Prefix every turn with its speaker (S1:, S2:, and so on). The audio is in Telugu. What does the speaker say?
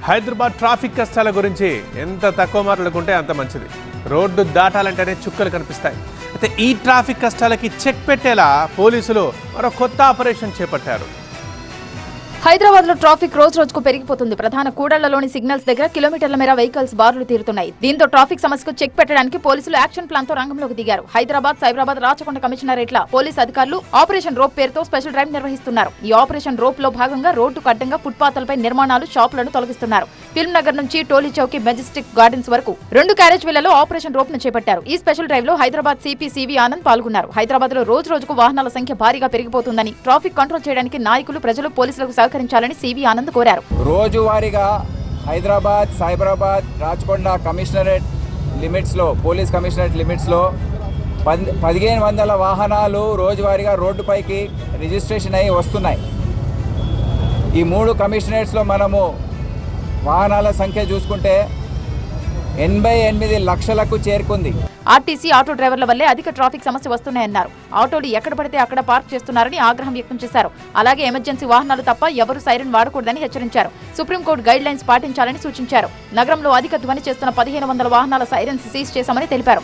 S1: హైదరాబాద్ ట్రాఫిక్ కష్టాల గురించి ఎంత తక్కువ మాట్లాడుకుంటే అంత మంచిది. రోడ్డు దాటాలంటేనే చుక్కలు కనిపిస్తాయి. అయితే ఈ ట్రాఫిక్ కష్టాలకి చెక్ పెట్టేలా పోలీసులు మరో కొత్త ఆపరేషన్ చేపట్టారు.
S2: హైదరాబాద్ లో ట్రాఫిక్ రోజు రోజుకు పెరిగిపోతుంది. ప్రధాన కూడళ్లలోని సిగ్నల్స్ దగ్గర కిలోమీటర్ల మేర వెహికల్స్ బారులు తీరుతున్నాయి. దీంతో ట్రాఫిక్ సమస్యకు చెక్ పెట్టడానికి పోలీసులు యాక్షన్ ప్లాన్ తో రంగంలోకి దిగారు. హైదరాబాద్, సైబరాబాద్, రాచకొండ కమిషనరేట్ల పోలీసు అధికారులు ఆపరేషన్ రోప్ పేరుతో స్పెషల్ డ్రైవ్ నిర్వహిస్తున్నారు. ఈ ఆపరేషన్ రోప్ లో భాగంగా రోడ్డుకు అడ్డంగా ఫుట్పాత్లపై నిర్మాణాలు, షాపులను తొలగిస్తున్నారు. ఫిల్మ్ నగర్ నుంచి టోలీ చౌకీ, మెజెస్టిక్ గార్డెన్స్ వరకు 2 క్యారేజ్ వేలలో ఆపరేషన్ రోప్ ను చేపట్టారు. ఈ స్పెషల్ డ్రైవ్ లో హైదరాబాద్ సిపి సివి ఆనంద్ పాల్గొన్నారు. హైదరాబాద్ లో రోజు రోజుకు వాహనాల సంఖ్య భారీగా పెరిగిపోతుందని, ట్రాఫిక్ కంట్రోల్ చేయడానికి నాయకులు, ప్రజలు పోలీసులకు సహకరించాలని సివి ఆనంద్ కోరారు.
S3: రోజువారీగా హైదరాబాద్, సైబరాబాద్, రాచకొండ కమిషనరేట్ లిమిట్స్ లో, పోలీస్ కమిషనరేట్ లిమిట్స్ లో 1500 వాహనాలు రోజువారీగా రోడ్డుపైకి రిజిస్ట్రేషన్ అయ్యి వస్తున్నాయి. ఈ 3 కమిషనరేట్స్ లో మనము వాహనాల సంఖ్య చూసుకుంటే 88 లక్షలకు చేరుకుంది.
S2: ఆర్టీసీ ఆటో డ్రైవర్ల వల్లే అధిక ట్రాఫిక్ సమస్య వస్తున్నాయన్నారు. ఆటోలు ఎక్కడ పడితే అక్కడ పార్క్ చేస్తున్నారని ఆగ్రహం వ్యక్తం చేశారు. అలాగే ఎమర్జెన్సీ వాహనాలు తప్ప ఎవరూ సైరన్ వాడకూడదని హెచ్చరించారు. సుప్రీంకోర్టు గైడ్ లైన్స్ పాటించాలని సూచించారు. నగరంలో అధిక ధ్వని చేస్తున్న 1500 వాహనాల సైరన్స్ సీజ్ చేశామని తెలిపారు.